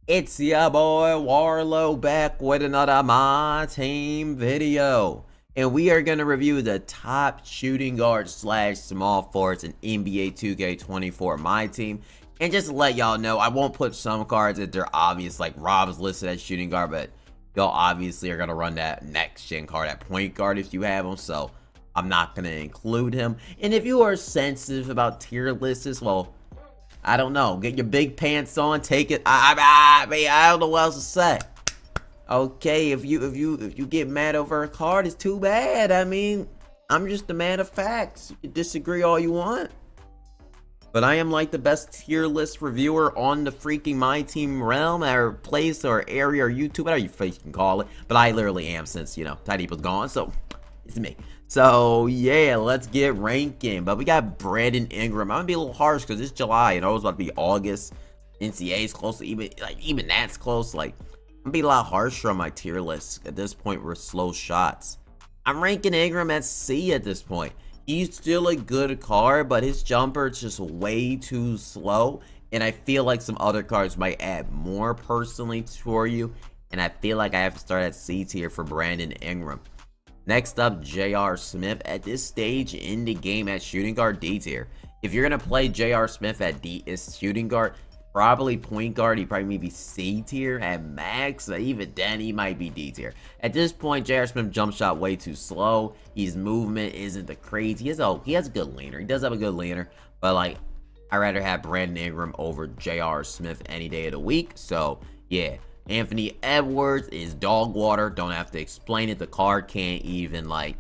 It's your boy Warlow back with another My Team video. And we are going to review the top shooting guard slash small forwards in NBA 2K24 My Team. And just to let y'all know, I won't put some cards if they're obvious, like Rob's listed as shooting guard, but y'all obviously are going to run that next gen card at point guard if you have him. So I'm not going to include him. And if you are sensitive about tier lists, well, I don't know. Get your big pants on. Take it. I don't know what else to say. Okay, if you get mad over a card, it's too bad. I mean, I'm just a man of facts. You can disagree all you want, but I am like the best tier list reviewer on the freaking My Team realm, or place, or area, or YouTube, whatever you freaking call it. But I literally am, since Tidy was gone, so it's me. So yeah, let's get ranking. But we got Brandon Ingram. I'm gonna be a little harsh because it's July and it's about to be August. NCAA's close to even that's close. Like, I'm gonna be a lot harsher on my tier list. At this point, we're slow shots. I'm ranking Ingram at C at this point. He's still a good card, but his jumper is just way too slow. And I feel like some other cards might add more personally for you. And I feel like I have to start at C tier for Brandon Ingram. Next up, J.R. Smith. At this stage in the game at shooting guard, D tier. If you're going to play J.R. Smith at D is shooting guard, probably point guard, he probably maybe C tier at max. Even then, he might be D tier. At this point, J.R. Smith jump shot way too slow. His movement isn't the crazy. He has a good leaner. He does have a good leaner, but like, I'd rather have Brandon Ingram over J.R. Smith any day of the week. So yeah. Anthony Edwards is dog water. Don't have to explain it. The card can't even, like,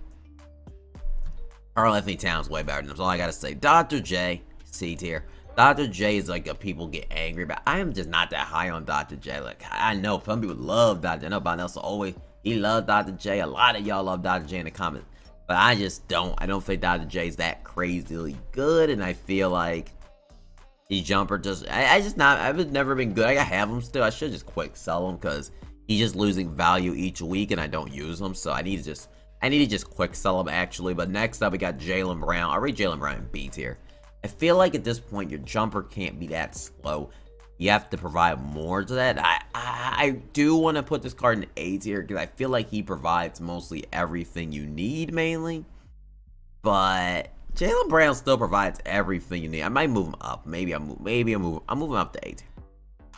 Karl-Anthony Towns way better than him. That's all I gotta say. Dr. J, C tier. Dr. J is like a people get angry, but I am just not that high on Dr. J. Like, I know some people love Dr. J. I know Bob Nelson always, he loved Dr. J. A lot of y'all love Dr. J in the comments, but I just don't. I don't think Dr. J is that crazily good, and I feel like his jumper just, I've never been good. I have him still. I should just quick sell him because he's just losing value each week and I don't use him. So I need to just quick sell him actually. But next up, we got Jaylen Brown. I rate Jaylen Brown in B tier. I feel like at this point, your jumper can't be that slow. You have to provide more to that. I do want to put this card in A tier because I feel like he provides mostly everything you need mainly. But Jaylen Brown still provides everything you need. I might move him up. I'm moving him up to 8.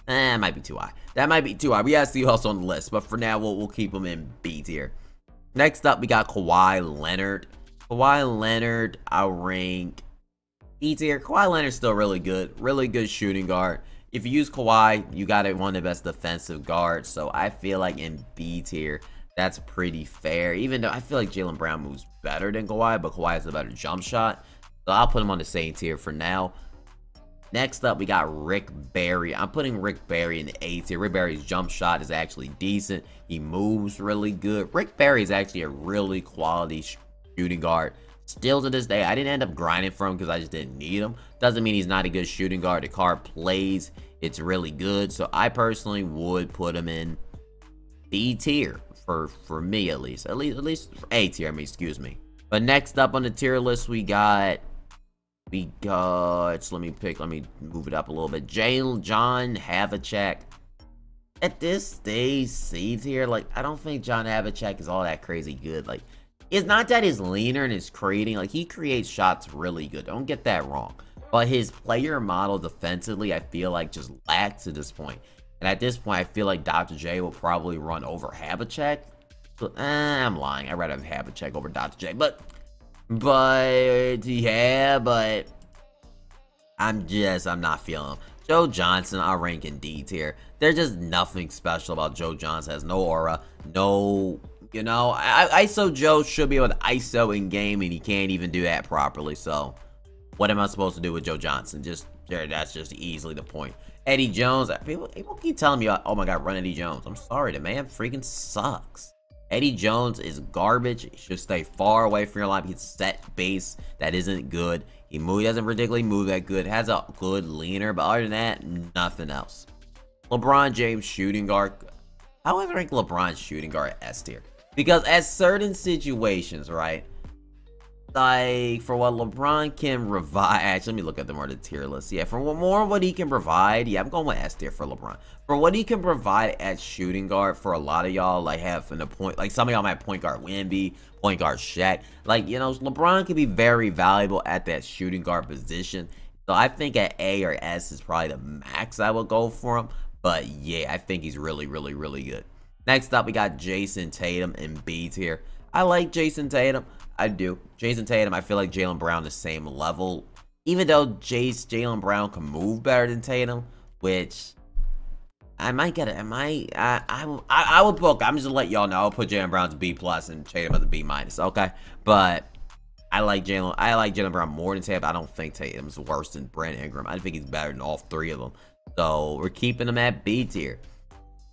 It might be too high. That might be too high. We gotta see who else on the list. But for now, we'll keep him in B tier. Next up, we got Kawhi Leonard. Kawhi Leonard, I'll rank E tier. Kawhi Leonard's still really good shooting guard. If you use Kawhi, you got one of the best defensive guards. So I feel like in B tier, that's pretty fair, even though I feel like Jaylen Brown moves better than Kawhi, but Kawhi has a better jump shot. So I'll put him on the same tier for now. Next up, we got Rick Barry. I'm putting Rick Barry in the A tier. Rick Barry's jump shot is actually decent. He moves really good. Rick Barry is actually a really quality shooting guard. Still to this day, I didn't end up grinding for him because I just didn't need him. Doesn't mean he's not a good shooting guard. The card plays. It's really good. So I personally would put him in B tier. For me at least for A tier, excuse me. But next up on the tier list, we got let me move it up a little bit. John Havlicek. At this stage, C tier. Like, I don't think John Havlicek is all that crazy good. Like, it's not that he's leaner and his creating, like, he creates shots really good. Don't get that wrong. But his player model defensively, I feel like just lacks at this point. And at this point, I feel like Dr. J will probably run over Havlicek. So, I'm lying. I'd rather have Havlicek over Dr. J. But yeah, but I'm not feeling him. Joe Johnson, I'll rank in D tier. There's just nothing special about Joe Johnson. Has no aura, no, ISO Joe should be able to ISO in game, and he can't even do that properly. So what am I supposed to do with Joe Johnson? That's just easily the point. Eddie Jones, people keep telling me, oh my god, run Eddie Jones. I'm sorry, the man freaking sucks. Eddie Jones is garbage. He should stay far away from your line. He's set base that isn't good. He doesn't particularly move that good. Has a good leaner, but other than that, nothing else. LeBron James shooting guard. I would rank LeBron's shooting guard S tier because at certain situations, right, like, for what LeBron can provide, actually, let me look at the more the tier list. Yeah, for what he can provide, yeah, I'm going with S tier for LeBron. For what he can provide at shooting guard, for a lot of y'all, like, having a point, like, some of y'all might point guard Wemby, point guard Shaq. Like, you know, LeBron can be very valuable at that shooting guard position. So I think at A or S is probably the max I would go for him. But yeah, I think he's really, really, really good. Next up, we got Jason Tatum in B tier. I like Jason Tatum. I do. Jason Tatum, I feel like Jaylen Brown the same level. Even though Jaylen Brown can move better than Tatum, which I might get it. I would book. I'm just gonna let y'all know. I'll put Jaylen Brown as B plus and Tatum as a B minus. Okay, but I like Jaylen Brown more than Tatum. I don't think Tatum's worse than Brandon Ingram. I think he's better than all three of them. So we're keeping him at B tier.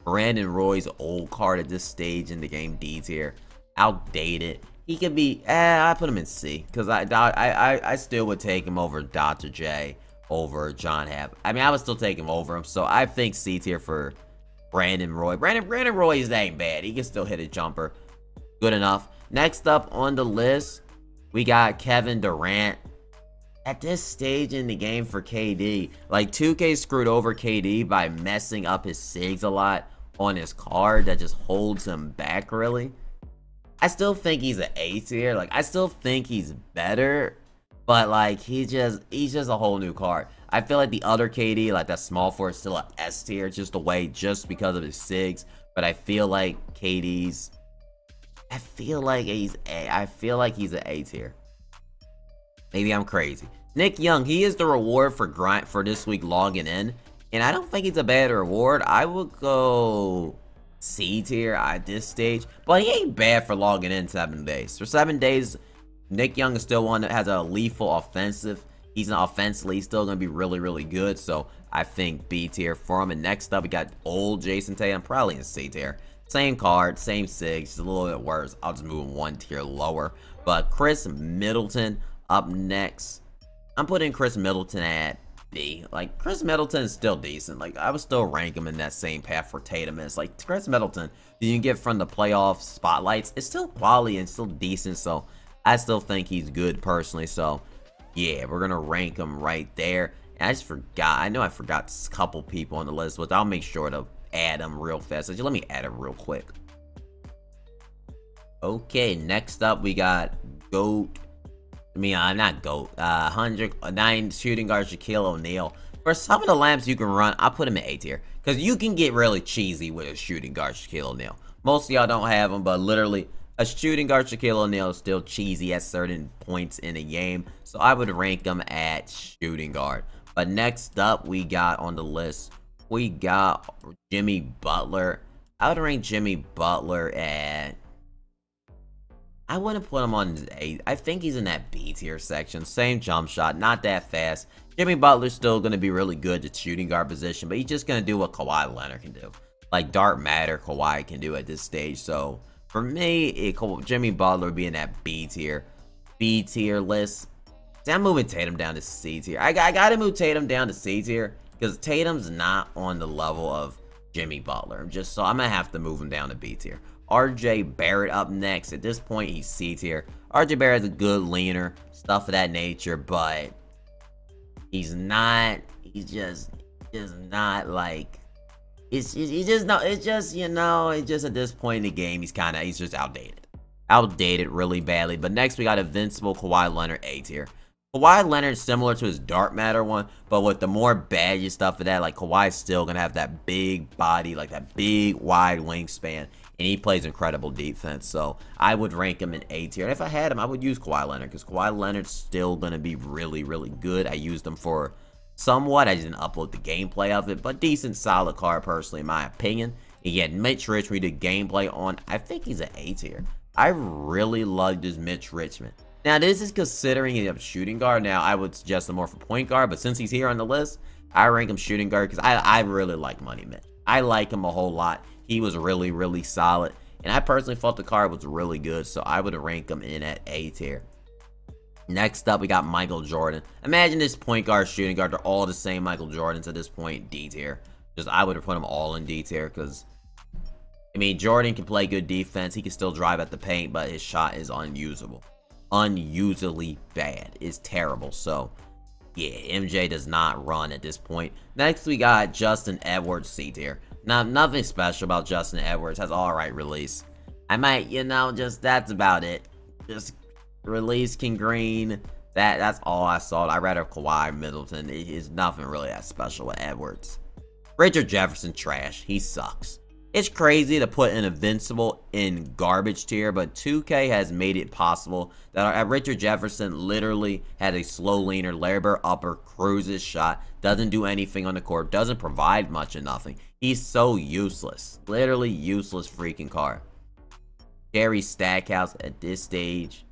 Brandon Roy's old card at this stage in the game, D tier. Outdated. He could be, I put him in C, because I still would take him over Dr. J, over John Happ. I mean, I would still take him over him, so I think C tier for Brandon Roy. Brandon Roy is ain't bad. He can still hit a jumper. Good enough. Next up on the list, we got Kevin Durant. At this stage in the game for KD, like 2K screwed over KD by messing up his SIGs a lot on his card that just holds him back, really. I still think he's an A tier. Like, I still think he's better, but like he's just a whole new card. I feel like the other KD, like that small forward, is still an S tier, just because of his SIGs. But I feel like KD's, I feel like he's an A tier. Maybe I'm crazy. Nick Young, he is the reward for this week logging in, and I don't think he's a bad reward. I would go C tier at this stage, but he ain't bad for logging in 7 days. For 7 days, Nick Young is still one that has a lethal offensive. He's an offensively still gonna be really, really good. So I think B tier for him. And next up, we got old Jason Tatum, probably in C tier. Same card, same SIG, just a little bit worse. I'll just move him 1 tier lower. But Chris Middleton up next. I'm putting Chris Middleton at B. Like, Chris Middleton is still decent. Like, I would still rank him in that same path for Tatum is. Like, Chris Middleton, you can get from the playoff spotlights, it's still quality and still decent. So I still think he's good personally. So yeah, we're gonna rank him right there. And I just forgot. I know I forgot a couple people on the list, but I'll make sure to add them real fast. So let me add them real quick. Okay, next up we got GOAT. Not GOAT. 109 shooting guard Shaquille O'Neal. For some of the lamps you can run, I'll put him in A tier. Because you can get really cheesy with a shooting guard Shaquille O'Neal. Most of y'all don't have him, but literally, a shooting guard Shaquille O'Neal is still cheesy at certain points in a game. So I would rank him at shooting guard. But next up, we got on the list, we got Jimmy Butler. I would rank Jimmy Butler at, I wouldn't put him on A. I think he's in that B tier section. Same jump shot, not that fast. Jimmy Butler's still going to be really good at shooting guard position, but he's just going to do what Kawhi Leonard can do. Like Dark Matter Kawhi can do at this stage. So for me, Jimmy Butler would be in that B tier list. See, I'm moving Tatum down to C tier. I got to move Tatum down to C tier because Tatum's not on the level of Jimmy Butler. So I'm going to have to move him down to B tier. RJ Barrett up next. At this point, he's C tier. RJ Barrett's a good leaner, stuff of that nature, but he's just not like, it's just at this point in the game, he's just outdated really badly. But next we got Invincible Kawhi Leonard, A tier. Kawhi Leonard similar to his Dark Matter one, but with the more badgy stuff of that, like Kawhi's still gonna have that big body, like that big wide wingspan, and he plays incredible defense. So I would rank him in A tier. And if I had him, I would use Kawhi Leonard because Kawhi Leonard's still gonna be really, really good. I used him for somewhat. I didn't upload the gameplay of it, but decent, solid card personally, in my opinion. And yet Mitch Richmond, we did gameplay on. I think he's an A tier. I really love this Mitch Richmond. Now, this is considering he's a shooting guard. Now, I would suggest him more for point guard, but since he's here on the list, I rank him shooting guard because I really like Money Mitch. I like him a whole lot. He was really, really solid, and I personally thought the card was really good, so I would rank him in at A tier. Next up, we got Michael Jordan. Imagine this point guard, shooting guard, they're all the same Michael Jordans at this point, D tier. I would have put them all in D tier because, I mean, Jordan can play good defense. He can still drive at the paint, but his shot is unusable. unusably bad. It's terrible. So yeah, MJ does not run at this point. Next, we got Justin Edwards, C tier. Now, nothing special about Justin Edwards. Has alright release. I might, that's about it. Just release King Green. That's all I saw. I'd rather Kawhi Middleton. It is nothing really that special with Edwards. Richard Jefferson, trash. He sucks. It's crazy to put an Invincible in garbage tier, but 2K has made it possible that Richard Jefferson literally had a slow leaner, Larry Bird upper, cruises shot, doesn't do anything on the court, doesn't provide much of nothing. He's so useless. Literally useless freaking card. Jerry Stackhouse at this stage.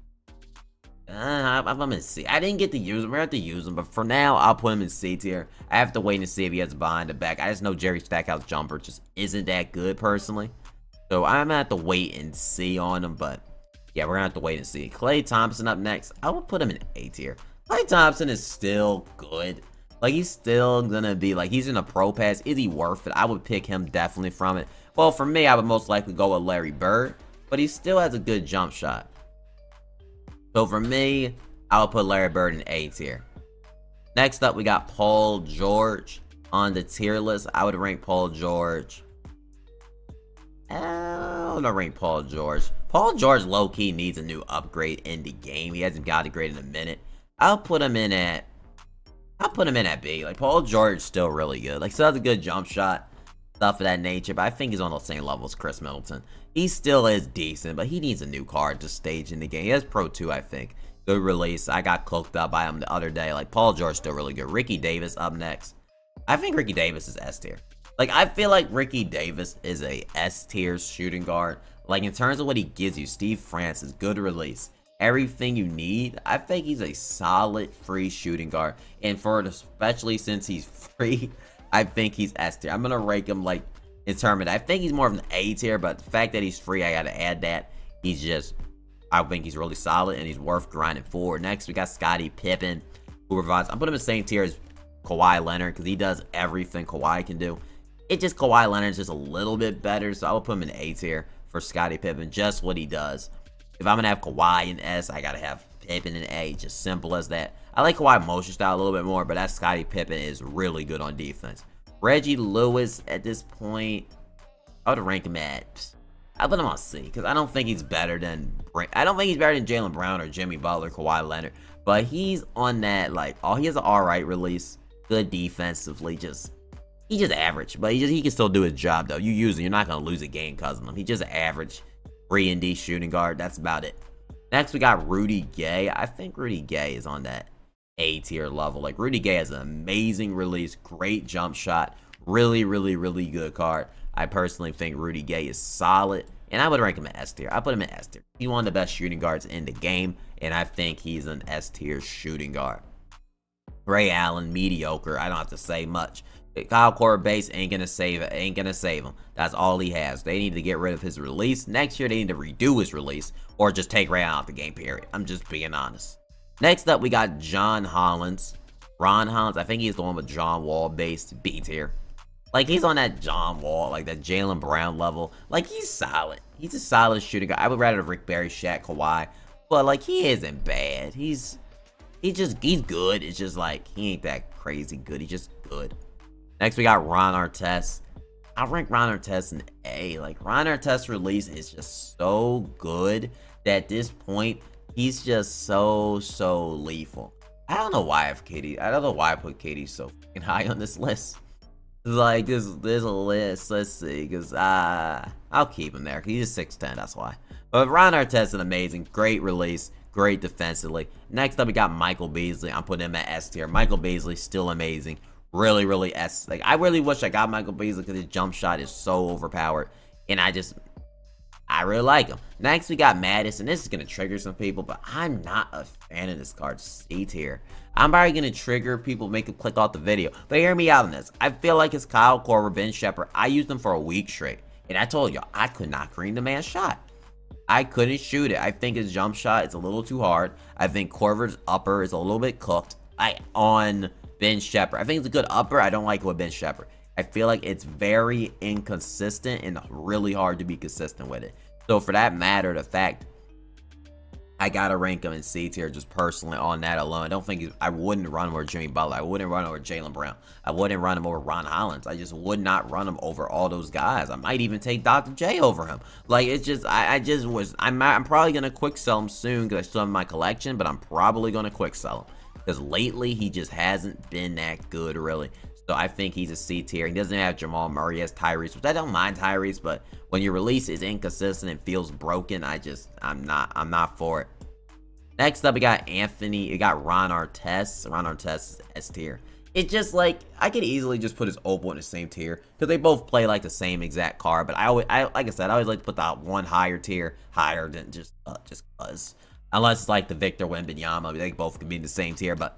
I'm in C. I didn't get to use him. We're going to have to use him, but for now, I'll put him in C tier. I have to wait and see if he has behind the back. I just know Jerry Stackhouse jumper just isn't that good, personally. So I'm going to have to wait and see on him, but yeah, we're going to have to wait and see. Klay Thompson up next. I will put him in A tier. Klay Thompson is still good. Like, he's still going to be, like, he's in a pro pass. Is he worth it? I would pick him definitely from it. Well, for me, I would most likely go with Larry Bird, but he still has a good jump shot. So for me, I'll put Larry Bird in A tier. Next up, we got Paul George on the tier list. I would rank Paul George. I don't rank Paul George. Paul George low-key needs a new upgrade in the game. He hasn't got a grade in a minute. I'll put him in at B. Like, Paul George is still really good. Like, still has a good jump shot, stuff of that nature, but I think he's on the same level as Chris Middleton. He still is decent, but he needs a new card to stage in the game. He has Pro 2, I think. Good release. I got cooked up by him the other day. Like, Paul George still really good. Ricky Davis up next. I think Ricky Davis is S tier. Like, I feel like Ricky Davis is a S tier shooting guard. Like, in terms of what he gives you, Steve Francis, good release. Everything you need. I think he's a solid free shooting guard. And for it, especially since he's free, I think he's S tier. I'm going to rank him, like, in terms of, I think he's more of an A tier, but the fact that he's free, I got to add that. I think he's really solid, and he's worth grinding for. Next, we got Scottie Pippen, who provides, I'm putting him in the same tier as Kawhi Leonard, because he does everything Kawhi can do. It's just Kawhi Leonard's just a little bit better, so I will put him in A tier for Scottie Pippen, just what he does. If I'm going to have Kawhi in S, I got to have Pippen in A, just simple as that. I like Kawhi motion style a little bit more, but that Scottie Pippen is really good on defense. Reggie Lewis at this point, I would rank him at, I'll put him on C, because I don't think he's better than Jaylen Brown or Jimmy Butler, Kawhi Leonard, but he's on that, like, he has an alright release, good defensively, he's just average, but he can still do his job, though. You use him, you're not going to lose a game because of him. He's just an average 3-and-D shooting guard, that's about it. Next, we got Rudy Gay. I think Rudy Gay is on that A tier level. Like, Rudy Gay has an amazing release, great jump shot, really, really, really good card. I personally think Rudy Gay is solid, and I would rank him in S tier. I put him in S tier. He's one of the best shooting guards in the game, and I think he's an S tier shooting guard. Ray Allen, mediocre. I don't have to say much. Kyle Korver base ain't gonna save him. That's all he has. They need to get rid of his release. Next year, they need to redo his release, or just take Ray Allen out the game, period. I'm just being honest. Next up, we got John Hollins. Ron Hollins, I think he's the one with John Wall based B tier. Like, he's on that John Wall, like that Jaylen Brown level. Like, he's solid. He's a solid shooting guy. I would rather have Rick Barry, Shaq, Kawhi. But, like, he isn't bad. He's good. It's just, like, he ain't that crazy good. He's just good. Next, we got Ron Artest. I rank Ron Artest in A. Like, Ron Artest's release is just so good that at this point, he's just so lethal. I don't know why I put KD so fucking high on this list. Like, there's a list. Let's see, because I'll keep him there. He's a 6'10", that's why. But Ron Artest is an amazing, great release, great defensively. Next up, we got Michael Beasley. I'm putting him at S tier. Michael Beasley, still amazing. Really, really S. Like, I really wish I got Michael Beasley because his jump shot is so overpowered. And I really like him. Next, we got Madison. This is going to trigger some people, but I'm not a fan of this card. C tier. I'm probably going to trigger people, make them click off the video. But hear me out on this. I feel like it's Kyle Korver, Ben Shepherd. I used them for a week straight. And I told y'all, I could not green the man's shot. I couldn't shoot it. I think his jump shot is a little too hard. I think Korver's upper is a little bit cooked on Ben Shepherd. I think it's a good upper. I don't like it with Ben Shepherd. I feel like it's very inconsistent and really hard to be consistent with it. So for that matter, the fact I gotta rank him in C tier just personally on that alone. I don't think I wouldn't run him over Jimmy Butler. I wouldn't run him over Jaylen Brown. I wouldn't run him over Ron Hollins. I just would not run him over all those guys. I might even take Dr. J over him. Like, it's just, I'm probably gonna quick sell him soon because I still have my collection, but I'm probably gonna quick sell him because lately he just hasn't been that good, really. So I think he's a C tier. He doesn't have Jamal Murray. He has Tyrese, which I don't mind Tyrese, but when your release is inconsistent and feels broken, I'm not for it. Next up, we got Anthony. We got Ron Artest. Ron Artest is S tier. It's just like, I could easily just put his Opal in the same tier because they both play like the same exact card. But like I said, I always like to put the one higher tier higher than just cause. Unless it's like the Victor Wembanyama, they both could be in the same tier, but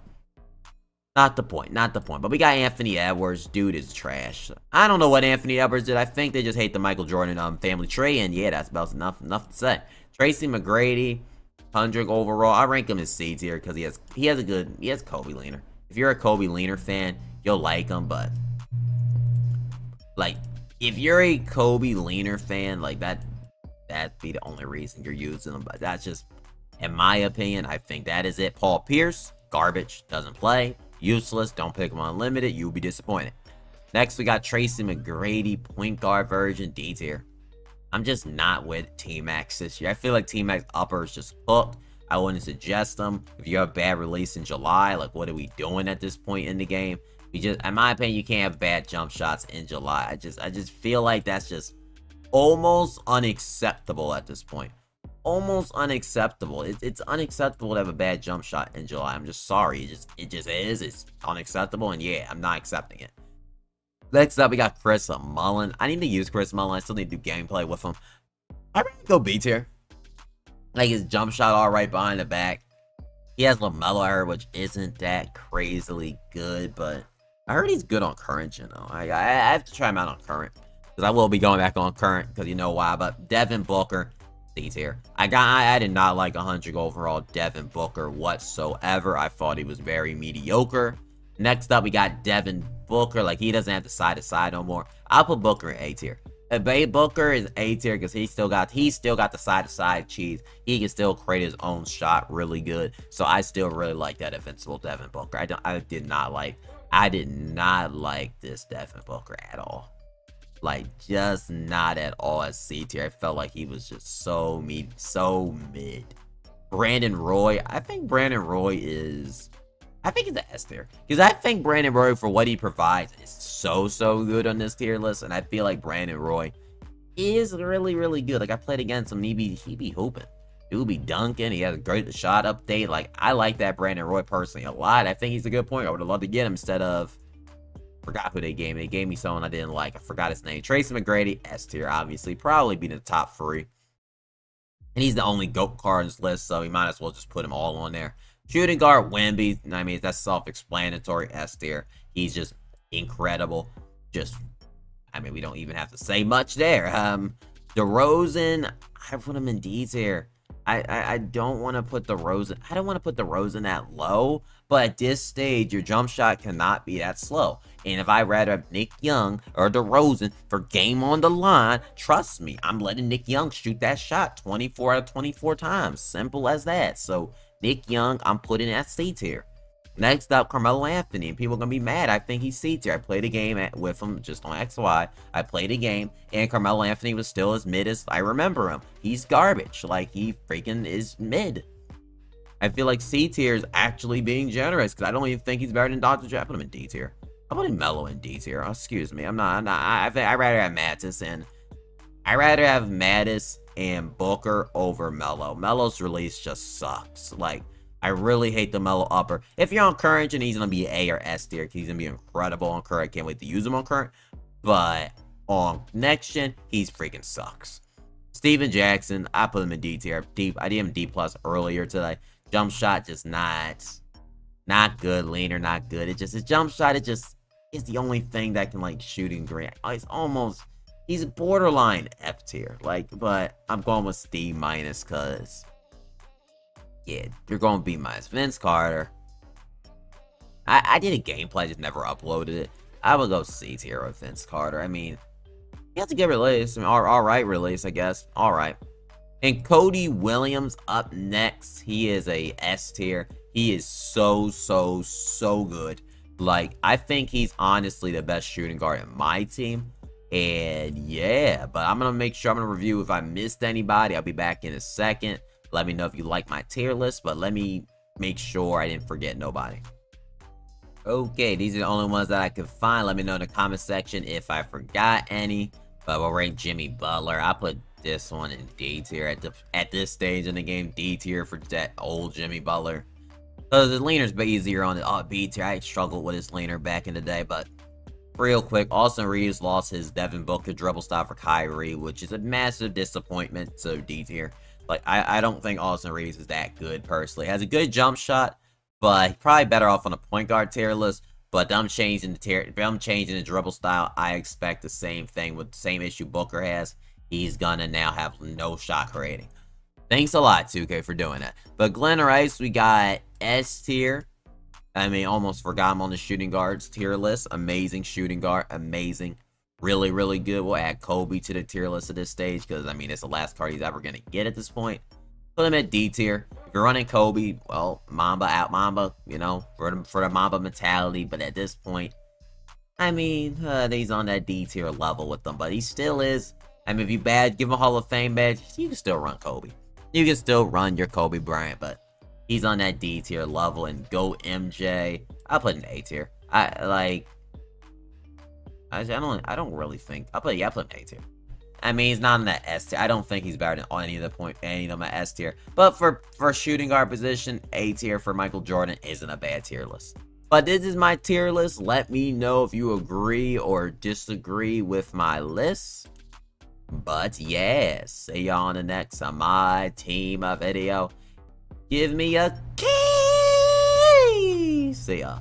not the point, not the point. But we got Anthony Edwards. Dude is trash. I don't know what Anthony Edwards did. I think they just hate the Michael Jordan family tree, and yeah, that's about enough to say. Tracy McGrady, 100 overall. I rank him as C tier because he has Kobe leaner. If you're a Kobe leaner fan, you'll like him, but like if you're a Kobe leaner fan, like that'd be the only reason you're using him. But that's just, in my opinion, I think that is it. Paul Pierce, garbage, doesn't play. Useless, don't pick him unlimited, you'll be disappointed. Next, we got Tracy McGrady, point guard version, D tier. I'm just not with T-Max this year. I feel like T-Max upper is just hooked. I wouldn't suggest them. If you have a bad release in July, like what are we doing at this point in the game? In my opinion, you can't have bad jump shots in July. I just feel like that's just almost unacceptable at this point. Almost unacceptable. It's unacceptable to have a bad jump shot in July. I'm just sorry. It just is. It's unacceptable, and yeah, I'm not accepting it. Next up, we got Chris Mullin. I need to use Chris Mullin. I still need to do gameplay with him. I'd rather go B tier. Like, his jump shot all right behind the back. He has LaMelo error, which isn't that crazily good, but I heard he's good on current, you know. I have to try him out on current, because I will be going back on current, because you know why. But Devin Booker, C tier. I did not like 100 overall Devin Booker whatsoever. I thought he was very mediocre. Next up, we got Devin Booker. Like, he doesn't have the side-to-side no more. I'll put Booker in A tier. Booker is A tier because he still got the side-to-side cheese. He can still create his own shot really good. So I still really like that invincible Devin Booker. I did not like this Devin Booker at all. Like, just not at all as C tier. I felt like he was just so mid. Brandon Roy. I think Brandon Roy is... I think he's the S tier. Because I think Brandon Roy, for what he provides, is so good on this tier list. And I feel like Brandon Roy is really good. Like, I played against him. He be hooping. He would be dunking. He has a great shot update. Like, I like that Brandon Roy personally a lot. I think he's a good point. I would have loved to get him instead of... Forgot who they gave me. They gave me someone I didn't like. I forgot his name. Tracy McGrady, S tier, obviously. Probably be in the top 3. And he's the only GOAT card on this list, so we might as well just put him all on there. Shooting guard, Wemby. I mean, that's self-explanatory. S tier. He's just incredible. I mean, we don't even have to say much there. DeRozan, I put him in D tier. I don't want to put DeRozan. I don't want to put DeRozan that low, but at this stage, your jump shot cannot be that slow. And if I rather have Nick Young or DeRozan for game on the line, trust me, I'm letting Nick Young shoot that shot 24 out of 24 times. Simple as that. So Nick Young, I'm putting at C tier. Next up, Carmelo Anthony. And people are going to be mad. I think he's C tier. I played a game with him just on XY. I played a game, and Carmelo Anthony was still as mid as I remember him. He's garbage. Like, he freaking is mid. I feel like C tier is actually being generous, because I don't even think he's better than Dr. J. I put him in D tier. I'm putting Melo in D tier. Oh, excuse me. I'd rather have Mattis and Booker over Melo. Melo's release just sucks. Like, I really hate the Melo upper. If you're on current gen, he's going to be A or S tier, because he's going to be incredible on current. I can't wait to use him on current. But on next gen, he's freaking sucks. Steven Jackson, I put him in D tier. I did him D plus earlier today. Jump shot, just not good. Leaner, not good. His jump shot, it just is the only thing that can, like, shooting green. He's borderline F tier. Like, but I'm going with Steve minus, because... yeah, you're going to B minus. Vince Carter. I did a gameplay, just never uploaded it. I would go C tier with Vince Carter. I mean, he has a good release. I mean, alright release, I guess. Alright. And Cody Williams up next. He is a S tier. He is so good. Like, I think he's honestly the best shooting guard in my team. And yeah, but I'm going to make sure I'm going to review if I missed anybody. I'll be back in a second. Let me know if you like my tier list, but let me make sure I didn't forget nobody. Okay, these are the only ones that I could find. Let me know in the comment section if I forgot any. But we'll rank Jimmy Butler. I put this one in D tier at this stage in the game. D tier for that old Jimmy Butler. Because his leaner's easier on the B tier. I struggled with his leaner back in the day, but real quick, Austin Reeves lost his Devin Booker dribble style for Kyrie, which is a massive disappointment. So D tier. Like, I don't think Austin Reeves is that good personally. Has a good jump shot, but probably better off on a point guard tier list. But them changing the dribble style, I expect the same thing with the same issue Booker has. He's gonna now have no shot creating. Thanks a lot, 2K, for doing that. But Glenn Rice, we got S tier. I mean, almost forgot him on the shooting guards tier list. Amazing shooting guard. Amazing. Really good. We'll add Kobe to the tier list at this stage because, I mean, it's the last card he's ever going to get at this point. Put him at D tier. If you're running Kobe, well, Mamba out Mamba, you know, for the Mamba mentality. But at this point, I mean, he's on that D tier level with them. But he still is. I mean, if you give him a Hall of Fame badge, you can still run Kobe. You can still run your Kobe Bryant, but he's on that D tier level. And go MJ. I'll put an A tier. I don't really think. I'll put him A tier. I mean, he's not in that S tier. I don't think he's better than any of them at S tier. But for shooting guard position, A tier for Michael Jordan isn't a bad tier list. But this is my tier list. Let me know if you agree or disagree with my list. But yeah, see y'all on the next My Team video. Give me a key. See ya.